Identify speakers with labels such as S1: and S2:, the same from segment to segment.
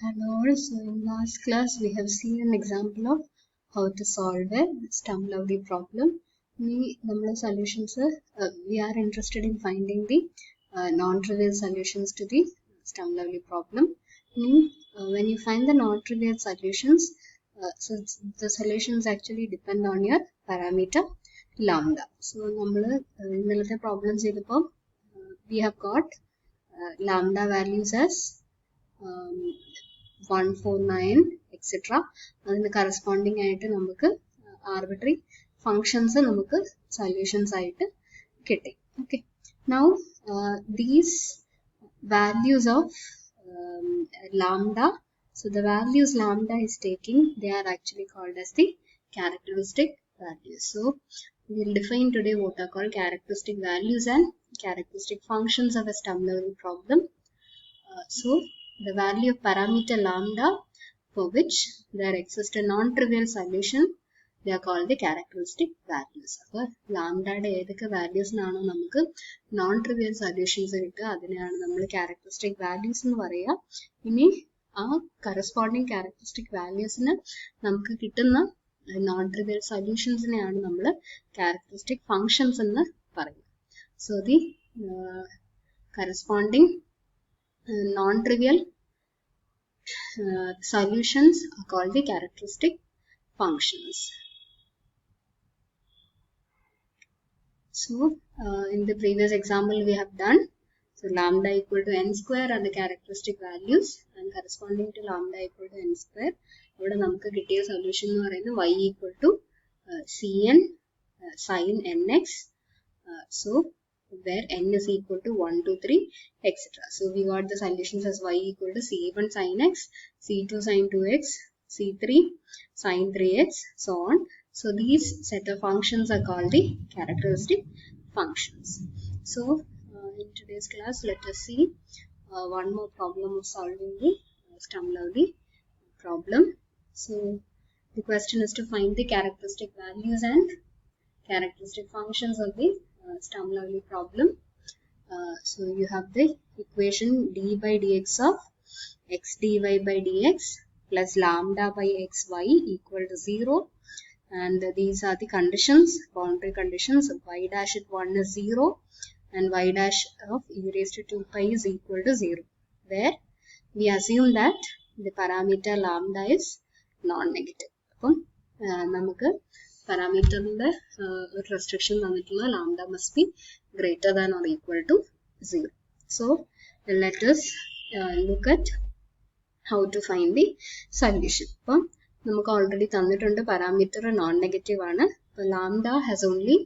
S1: Hello, so in last class we have seen an example of how to solve a Sturm-Liouville problem. We solutions we are interested in finding the non-trivial solutions to the Sturm-Liouville problem. When you find the non-trivial solutions, so the solutions actually depend on your parameter lambda. So in the problems we have got lambda values as 149 etc. അതിന് corresponding ആയിട്ട് നമുക്ക് arbitrary functions നമുക്ക് solutions ആയിട്ട് കിട്ടി. Okay. Now these values of lambda, so the values lambda is taking, they are actually called as the characteristic values. So we will define today what are called characteristic values and characteristic functions of a Sturm-Liouville problem. So the value of parameter lambda for which there exists a non-trivial solution, they are called the characteristic values. So lambda values non-trivial solutions characteristic values corresponding characteristic values non-trivial solutions characteristic functions. So the corresponding non-trivial solutions are called the characteristic functions. So in the previous example we have done, so lambda equal to n square are the characteristic values and corresponding to lambda equal to n square, ഇവിടെ നമുക്ക് കിട്ടിയ solution എന്ന് പറയുന്നത് y equal to cn sin nx, so where n is equal to 1, 2, 3, etc. So we got the solutions as y equal to c1 sin x, c2 sin 2x, c3 sin 3x, so on. So these set of functions are called the characteristic functions. So in today's class, let us see one more problem of solving the Sturm-Liouville problem. So the question is to find the characteristic values and characteristic functions of the Sturm-Liouville problem. So you have the equation d by dx of x dy by dx plus lambda by xy equal to 0, and these are the conditions, boundary conditions. Y dash at 1 is 0 and y dash of e raised to 2 pi is equal to 0, where we assume that the parameter lambda is non-negative. നമുക്ക് parameter restriction lambda must be greater than or equal to 0. So let us look at how to find the solution. നമുക്ക് already തന്നിട്ടുണ്ട് parameter non-negative ആണ്. Lambda has only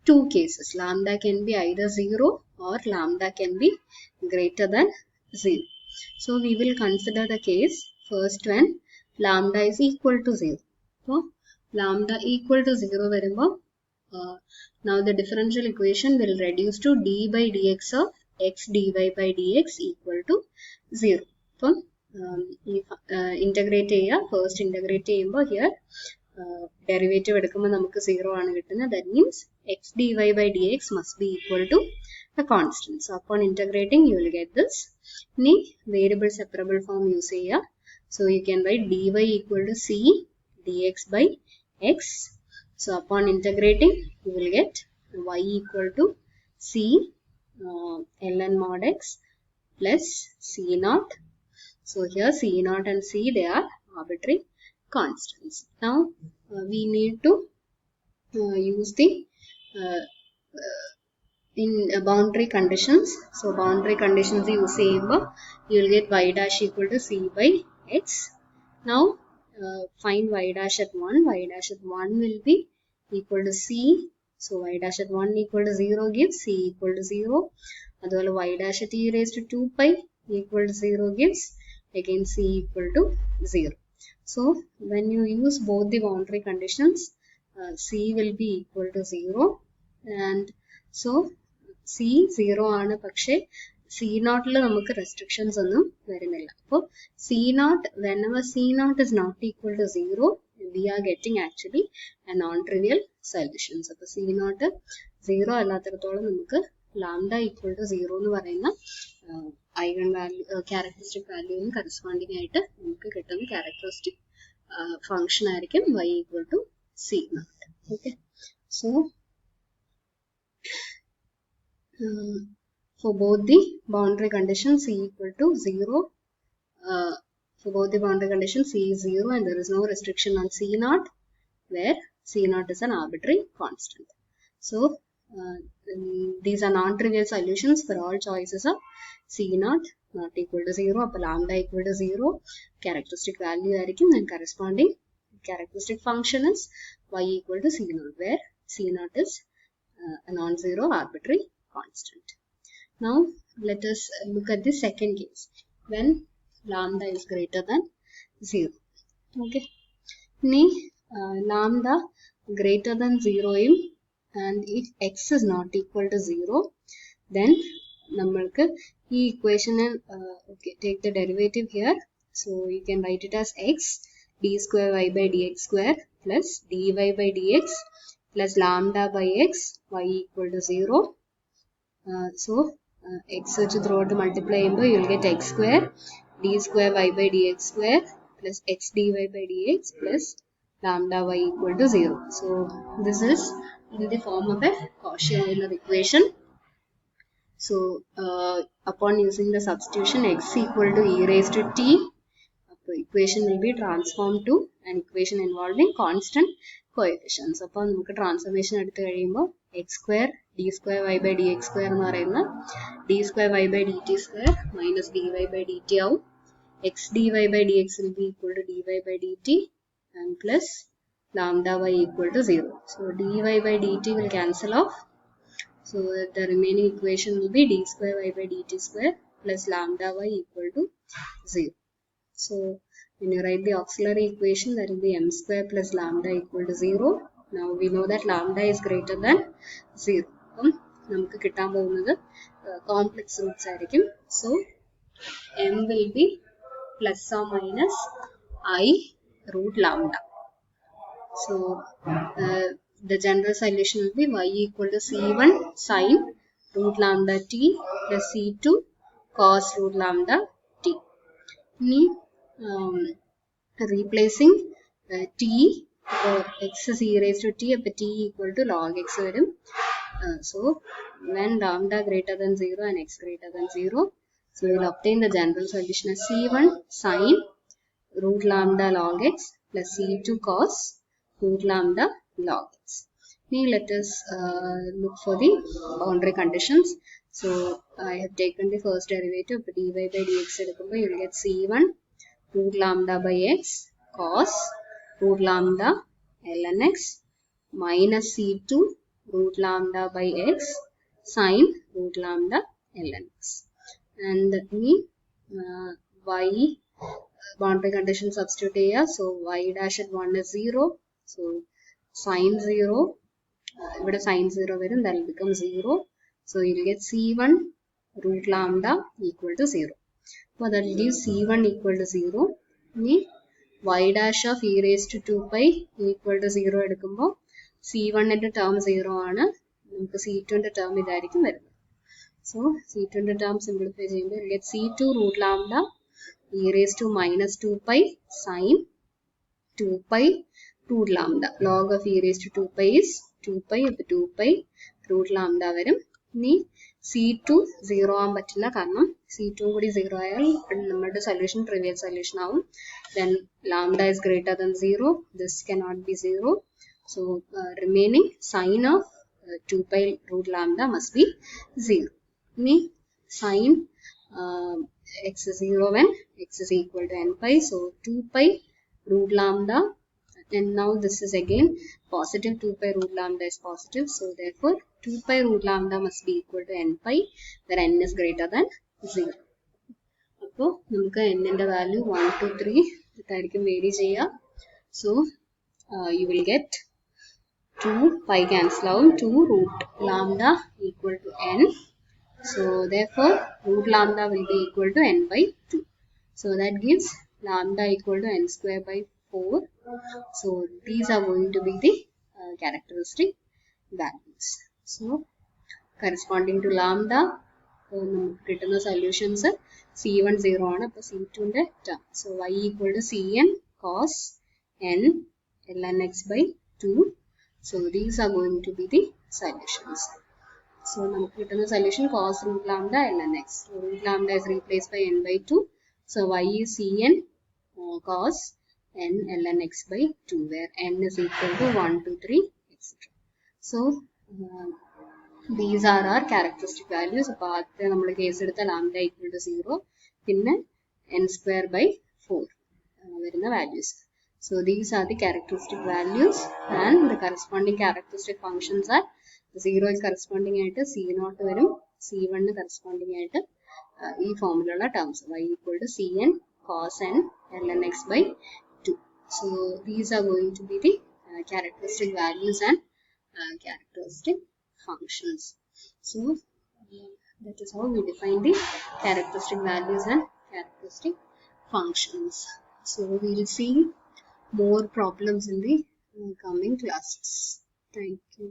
S1: two cases. Lambda can be either 0 or lambda can be greater than 0. So we will consider the case first when lambda is equal to 0. So lambda equal to 0 വരുമ്പോൾ now the differential equation will reduce to d by dx of x dy by dx equal to 0. അപ്പം integrate ചെയ്യുക, first integrate ചെയ്യുമ്പോൾ here derivative എടുക്കുമ്പോൾ നമുക്ക് 0 ആണ് കിട്ടുന്നത്. That means x dy by dx must be equal to a constant. So upon integrating you will get this. ഇനി variable separable form use ചെയ്യുക. So you can write dy equal to c dx by x. So upon integrating you will get y equal to c ln mod x plus c naught. So here c naught and c, they are arbitrary constants. Now we need to use the in boundary conditions. So boundary conditions use ചെയ്യുമ്പോൾ you will get y dash equal to c by x. Now find y dash at 1. Y dash at 1 will be equal to c. So y dash at 1 equal to 0 gives c equal to 0. അതുപോലെ y dash at e raised to 2 pi equal to 0 gives again c equal to 0. So when you use both the boundary conditions, c will be equal to 0, and so c 0 ആണ്, പക്ഷേ c naught നമുക്ക് restrictions ഒന്നും വരുന്നില്ല. അപ്പോൾ c naught, whenever c naught is not equal to 0, we are getting actually a non-trivial solution. So c naught 0 അല്ലാത്തിടത്തോളം നമുക്ക് lambda equal to 0 എന്ന് പറയുന്ന eigen value characteristic value ന് corresponding ആയിട്ട് നമുക്ക് കിട്ടുന്ന characteristic function ആയിരിക്കും y equal to c naught. Okay, so for both the boundary conditions c equal to 0, for both the boundary conditions c is 0 and there is no restriction on c naught, where c naught is an arbitrary constant. So these are non-trivial solutions for all choices of c naught not equal to 0. Appo lambda equal to 0 characteristic value aayirikkum, and corresponding characteristic function is y equal to c naught, where c naught is a non-zero arbitrary constant. Now let us look at the second case, when lambda is greater than 0. Okay, lambda greater than 0 and if x is not equal to 0, then nammalku ee equation okay, take the derivative here. So you can write it as x d square y by dx square plus dy by dx plus lambda by x y equal to 0. So x which throughout the multiply you will get x square d square y by dx square plus x dy by dx plus lambda y equal to 0. So this is in the form of a Cauchy-Euler equation. So upon using the substitution x equal to e raised to t, the equation will be transformed to an equation involving constant coefficients. Upon നമുക്ക് transformation എടുത്തു കഴിയുമ്പോൾ x square d square y by dx square എന്ന് പറയുന്ന d square y by dt square minus dy by dt ആവും. x dy by dx will be equal to dy by dt and plus lambda y equal to 0. So dy by dt will cancel off. So the remaining equation will be d square y by dt square plus lambda y equal to 0. So when you write the auxiliary equation, that will be m square plus lambda equal to 0. Now we know that lambda is greater than 0. നമുക്ക് കിട്ടാൻ പോകുന്നത് complex roots ആയിരിക്കും. So m will be plus or minus I root lambda. So the general solution will be y equal to c1 sin root lambda t plus c2 cos root lambda t. Replacing t for x is e raised to t, t equal to log x varum. So when lambda greater than 0 and x greater than 0, so we will obtain the general solution as c1 sin root lambda log x plus c2 cos root lambda log x. Now let us look for the boundary conditions. So I have taken the first derivative, dy by dx edukumbo you will get c1 root lambda by x cos root lambda ln x minus c2 root lambda by x sin root lambda ln x. And that means y boundary condition substitute here. So y dash at 1 is 0. So sin 0, ഇവിടെ sin 0 വരും, that will become 0. So you will get c1 root lambda equal to 0. So that will give c1 equal to 0. Y dash of e raised to 2 pi equal to 0 എടുക്കുമ്പോൾ c1 ന്റെ term 0 ആണ്, നമുക്ക് c2 ന്റെ term ഇതായിരിക്കും വരുന്നത്. So c2 ന്റെ term simplify ചെയ്യുമ്പോൾ you will get c2 root lambda e raised to minus 2 pi sin 2 pi root lambda. Log of e raised to 2 pi is 2 pi, അപ്പോൾ 2 pi root lambda വരും. ഇനി c2 0 ആവാൻ പറ്റില്ല, കാരണം c2 കൂടി 0 ആയാൽ നമ്മുടെ സൊല്യൂഷൻ ട്രിവിയൽ സൊല്യൂഷൻ ആവും. Then lambda is greater than 0, this cannot be 0. So remaining sign of 2 pi root lambda must be 0. Ini sin x is 0 when x is equal to n pi. So 2 pi root lambda, and now this is again positive, 2 pi root lambda is positive. So therefore 2 pi root lambda must be equal to n pi, where n is greater than 0. അപ്പോൾ നമുക്ക് n ന്റെ value 1 to 3 ഇതായിരിക്കും vary ചെയ്യുക. So you will get 2 pi cancel out, 2 root lambda equal to n. So therefore root lambda will be equal to n by 2. So that gives lambda equal to n square by 4. So these are going to be the characteristic values. So corresponding to lambda. So നമുക്ക് കിട്ടുന്ന solutions C1 0 ആണ്. അപ്പോൾ C2 ന്റെ term. So y equal to Cn cos n ln x by 2. So these are going to be the solutions. So നമുക്ക് കിട്ടുന്ന solution cos root lambda ln x. So root lambda is replaced by n by 2. So y is Cn cos n ln x by 2, where n is equal to 1, 2, 3, etc. So these are our characteristic values. അപ്പോൾ ആദ്യത്തെ നമ്മൾ case എടുത്ത lambda equal to 0, പിന്നെ n square by 4 വരുന്ന values. So these are the characteristic values, and the corresponding characteristic functions are 0 is corresponding ആയിട്ട് C0 വരും, C1 corresponding ആയിട്ട് ഈ ഫോമിലുള്ള terms y equal to Cn cos n ln x by 2. So these are going to be the characteristic values and characteristic functions. So that is how we define the characteristic values and characteristic functions. So we will see more problems in the coming classes. Thank you.